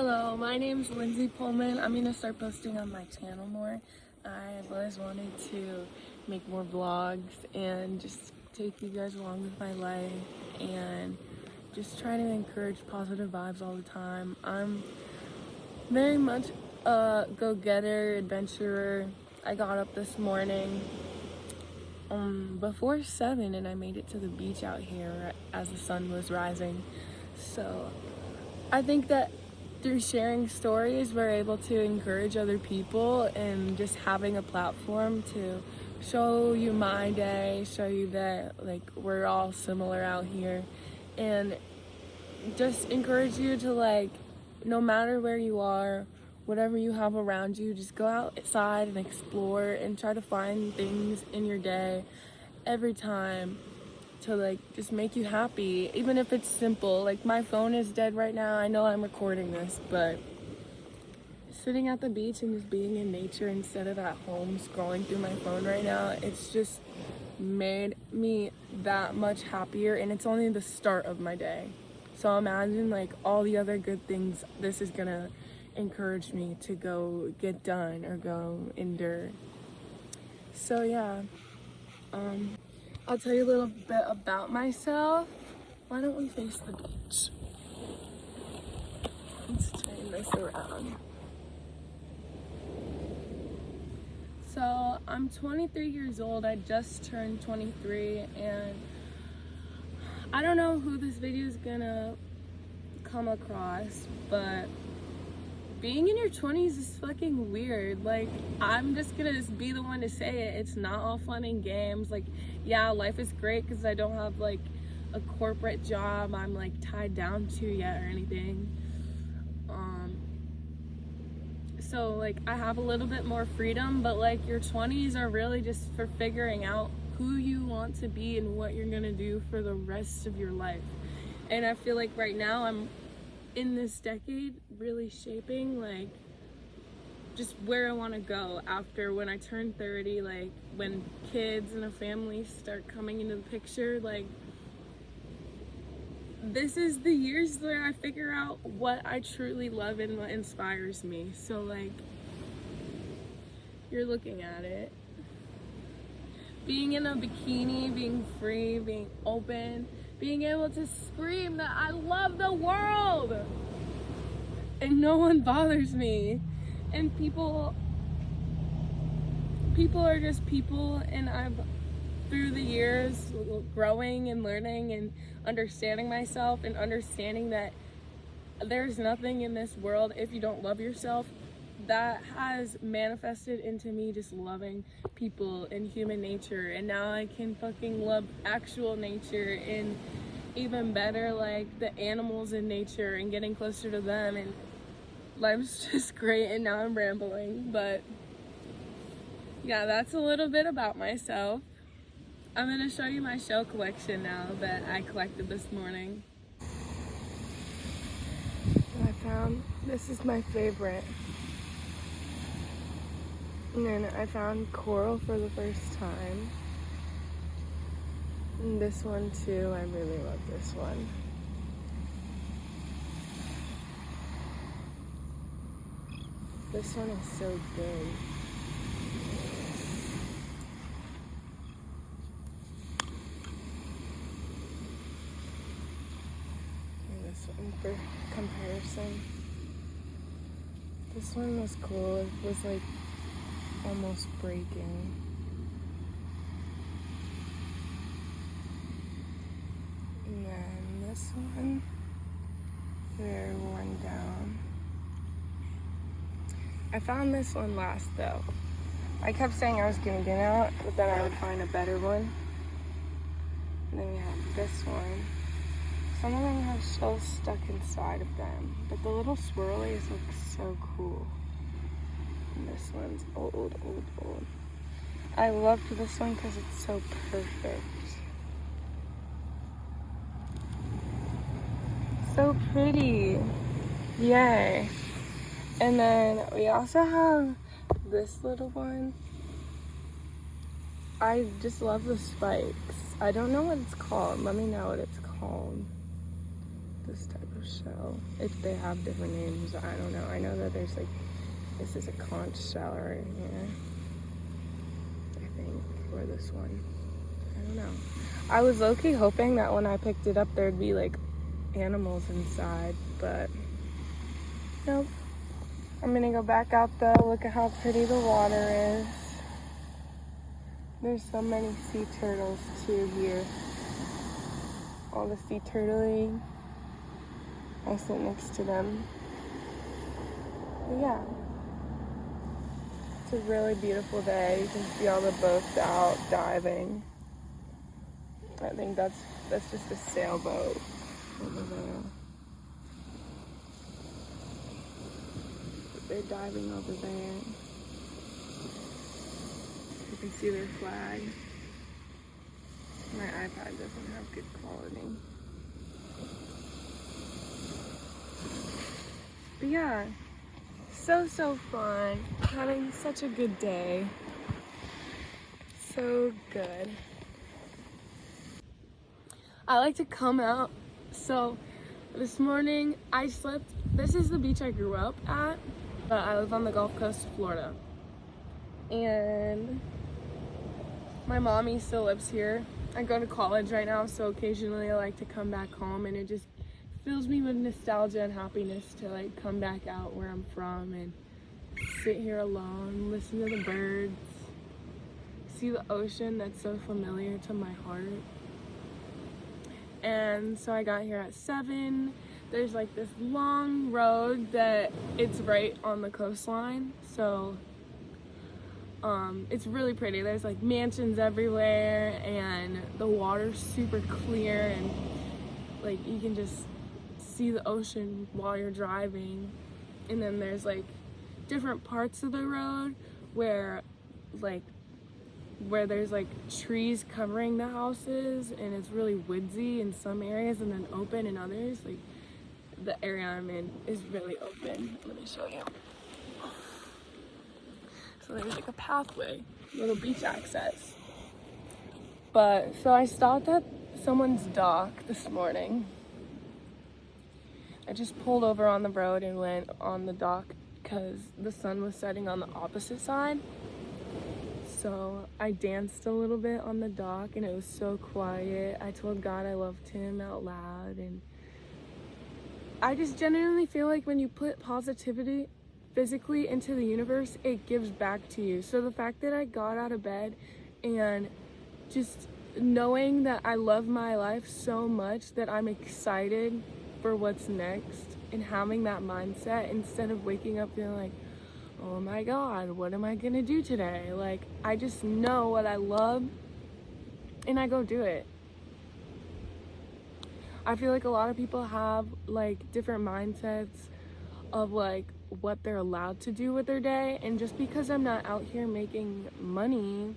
Hello, my name's Lindsay Pullman. I'm gonna start posting on my channel more. I've always wanted to make more vlogs and just take you guys along with my life and just try to encourage positive vibes all the time. I'm very much a go-getter, adventurer. I got up this morning before 7 and I made it to the beach out here as the sun was rising. So I think that through sharing stories, we're able to encourage other people, and just having a platform to show you my day, show you that like we're all similar out here, and just encourage you to like, no matter where you are, whatever you have around you, just go outside and explore and try to find things in your day every time to like just make you happy, even if it's simple. Like my phone is dead right now. I know I'm recording this, but sitting at the beach and just being in nature instead of at home scrolling through my phone right now, it's just made me that much happier, and it's only the start of my day. So imagine like all the other good things this is gonna encourage me to go get done or go endure. So yeah, I'll tell you a little bit about myself. Why don't we face the beach? Let's turn this around. So I'm 23 years old. I just turned 23, and I don't know who this video is gonna come across, but being in your 20s is fucking weird. Like, I'm just gonna be the one to say it. It's not all fun and games. Like, yeah, life is great because I don't have like a corporate job I'm like tied down to yet or anything. So like I have a little bit more freedom, but like your 20s are really just for figuring out who you want to be and what you're gonna do for the rest of your life. And I feel like right now I'm in this decade really shaping like just where I want to go after when I turn 30, like when kids and a family start coming into the picture. Like, this is the years where I figure out what I truly love and what inspires me. So like, you're looking at it, being in a bikini, being free, being open, being able to scream that I love the world and no one bothers me. And people are just people, and I've, through the years, growing and learning and understanding myself and understanding that there's nothing in this world, if you don't love yourself, that has manifested into me just loving people and human nature. And now I can fucking love actual nature, and even better, like the animals in nature, and getting closer to them. And life's just great. And now I'm rambling, but yeah, that's a little bit about myself. I'm gonna show you my shell collection now that I collected this morning. I found, this is my favorite. And then I found coral for the first time. And this one too, I really love this one. This one is so good. And this one for comparison. This one was cool. It was like almost breaking. And then this one, very worn down. I found this one last though. I kept saying I was gonna get out, but then I would find a better one. And then we have this one. Some of them have shells stuck inside of them, but the little swirlies look so cool. And this one's old. I loved this one because it's so perfect. So pretty. Yay. And then we also have this little one. I just love the spikes. I don't know what it's called. Let me know what it's called. this type of shell. If they have different names, I don't know. I know that there's like, this is a conch shell right here, I think, or this one. I don't know. I was low-key hoping that when I picked it up there'd be like animals inside, but nope. I'm gonna go back out though. Look at how pretty the water is. There's so many sea turtles too here. All the sea turtling. I sit next to them. But yeah. It's a really beautiful day. You can see all the boats out diving. I think that's just a sailboat over there. They're diving over there. You can see their flag. My iPad doesn't have good quality. But yeah, so fun. Having such a good day. So good. I like to come out. So this morning I slept. This is the beach I grew up at, but I live on the Gulf Coast of Florida. And my mommy still lives here. I go to college right now, so occasionally I like to come back home, and it just fills me with nostalgia and happiness to like come back out where I'm from and sit here alone, listen to the birds, see the ocean that's so familiar to my heart. And so I got here at 7. There's like this long road that it's right on the coastline, so it's really pretty. There's like mansions everywhere, and the water's super clear, and like you can just see the ocean while you're driving. And then there's like different parts of the road where there's like trees covering the houses, and it's really woodsy in some areas and then open in others. Like the area I'm in is really open. Let me show you. So there's like a pathway, little beach access. But so I stopped at someone's dock this morning. I just pulled over on the road and went on the dock because the sun was setting on the opposite side. So I danced a little bit on the dock, and it was so quiet. I told God I loved him out loud, and I just genuinely feel like when you put positivity physically into the universe, it gives back to you. So the fact that I got out of bed and just knowing that I love my life so much that I'm excited for what's next, and having that mindset instead of waking up feeling like, oh my God, what am I gonna do today? Like, I just know what I love and I go do it. I feel like a lot of people have like different mindsets of like what they're allowed to do with their day, and just because I'm not out here making money,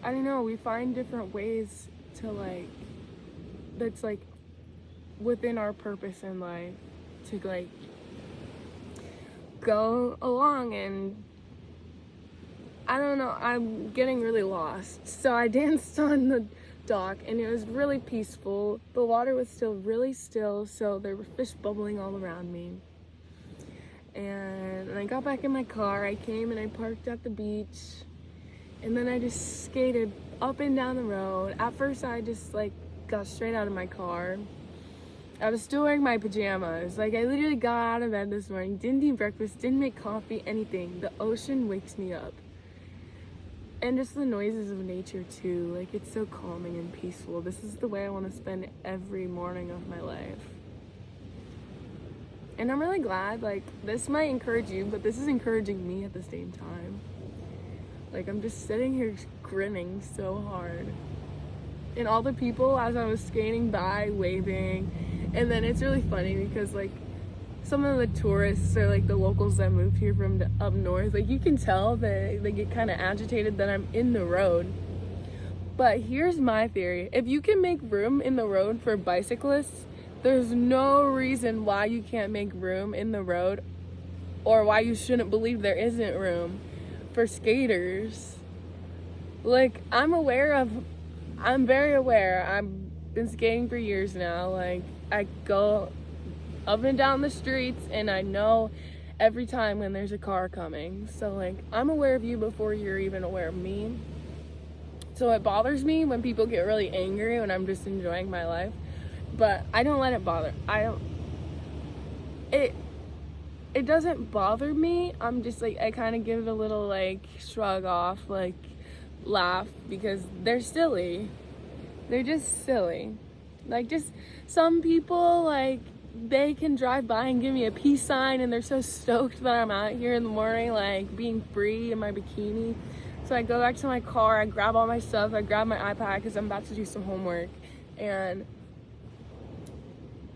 I don't know, we find different ways to like, that's like within our purpose in life to like go along. And I don't know, I'm getting really lost. So I danced on the dock, and it was really peaceful. The water was still really still, so there were fish bubbling all around me. And I got back in my car. I came and I parked at the beach, and then I just skated up and down the road. At first I just like got straight out of my car. I was still wearing my pajamas. Like, I literally got out of bed this morning, didn't eat breakfast, didn't make coffee, anything. The ocean wakes me up. And just the noises of nature too. Like, it's so calming and peaceful. This is the way I want to spend every morning of my life. And I'm really glad, like, this might encourage you, but this is encouraging me at the same time. Like, I'm just sitting here grinning so hard. And all the people as I was skating by waving. And then it's really funny because like some of the tourists or like the locals that moved here from up north, like you can tell that they get kind of agitated that I'm in the road. But here's my theory. If you can make room in the road for bicyclists, there's no reason why you can't make room in the road, or why you shouldn't believe there isn't room for skaters. Like, I'm very aware. I've been skating for years now. Like, I go up and down the streets and I know every time when there's a car coming. So like, I'm aware of you before you're even aware of me. So it bothers me when people get really angry when I'm just enjoying my life, but I don't let it bother. It doesn't bother me. I'm just like, I kind of give it a little like shrug off, like laugh, because they're silly. They're just silly. Like, just some people, like, they can drive by and give me a peace sign and they're so stoked that I'm out here in the morning, like being free in my bikini. So I go back to my car, I grab all my stuff, I grab my iPad because I'm about to do some homework, and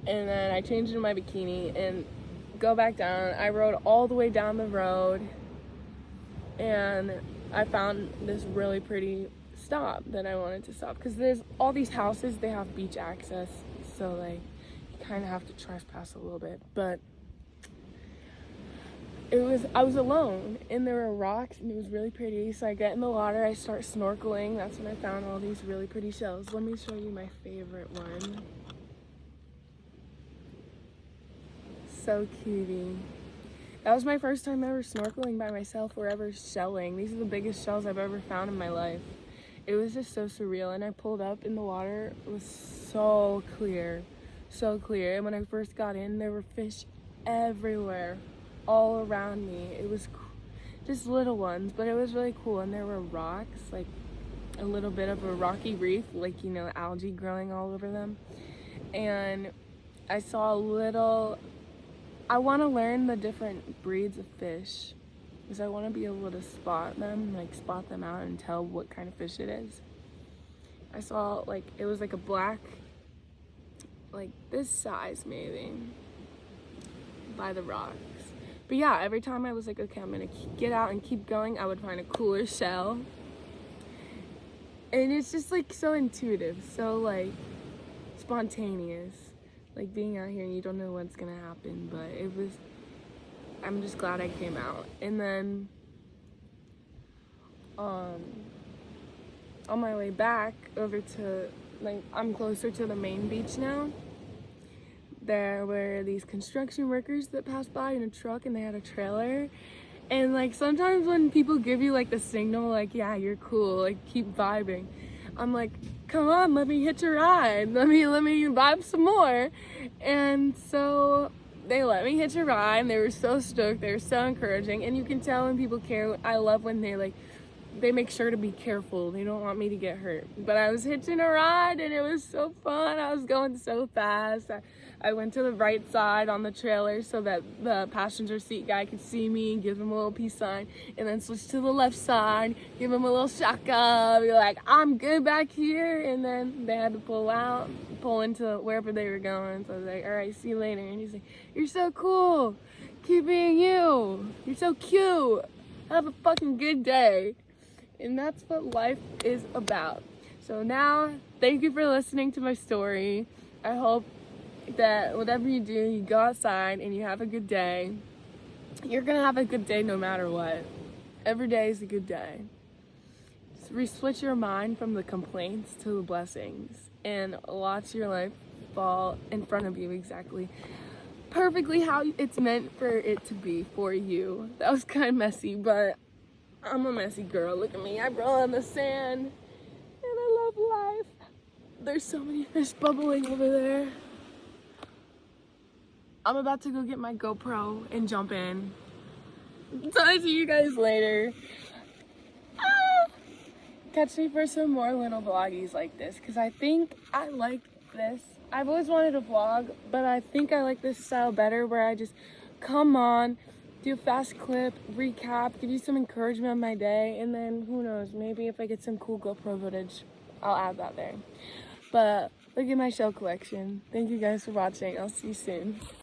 then I change into my bikini and go back down. I rode all the way down the road and I found this really pretty stop that I wanted to stop, because there's all these houses, they have beach access, so like you kind of have to trespass a little bit. But I was alone and there were rocks and it was really pretty, so I get in the water, I start snorkeling. That's when I found all these really pretty shells. Let me show you my favorite one. So cutie. That was my first time ever snorkeling by myself or ever shelling. These are the biggest shells I've ever found in my life. It was just so surreal, and I pulled up in the water. It was so clear, so clear. And when I first got in, there were fish everywhere, all around me. It was just little ones, but it was really cool. And there were rocks, like a little bit of a rocky reef, like, you know, algae growing all over them. And I saw I want to learn the different breeds of fish, because I want to be able to spot them out and tell what kind of fish it is. I saw, like, it was like a black, like this size maybe, by the rocks. But yeah, every time I was like, okay, I'm gonna get out and keep going, I would find a cooler shell. And it's just like so intuitive, so like spontaneous. Like being out here and you don't know what's gonna happen, but I'm just glad I came out. And then on my way back over to, like, I'm closer to the main beach now. There were these construction workers that passed by in a truck and they had a trailer. And like sometimes when people give you like the signal, like, yeah, you're cool, like keep vibing, I'm like, come on, let me hitch a ride. Let me vibe some more. And so they let me hitch a ride and they were so stoked. They were so encouraging. And you can tell when people care. I love when they make sure to be careful. They don't want me to get hurt. But I was hitching a ride and it was so fun. I was going so fast. I went to the right side on the trailer so that the passenger seat guy could see me and give him a little peace sign, and then switch to the left side, give him a little shaka, be like, I'm good back here. And then they had to pull into wherever they were going. So I was like, all right, see you later. And he's like, you're so cool. Keep being you. You're so cute. Have a fucking good day. And that's what life is about. So now, thank you for listening to my story. I hope that whatever you do, you go outside and you have a good day. You're gonna have a good day no matter what. Every day is a good day. Switch your mind from the complaints to the blessings and watch your life fall in front of you exactly, perfectly how it's meant for it to be for you. That was kind of messy, but I'm a messy girl. Look at me. I roll in the sand and I love life. There's so many fish bubbling over there. I'm about to go get my GoPro and jump in. So I'll see you guys later. Catch me for some more little vloggies like this, because I think I like this. I've always wanted to vlog, but I think I like this style better, where I just come on, do a fast clip, recap, give you some encouragement on my day, and then who knows, maybe if I get some cool GoPro footage, I'll add that there. But look at my shell collection. Thank you guys for watching. I'll see you soon.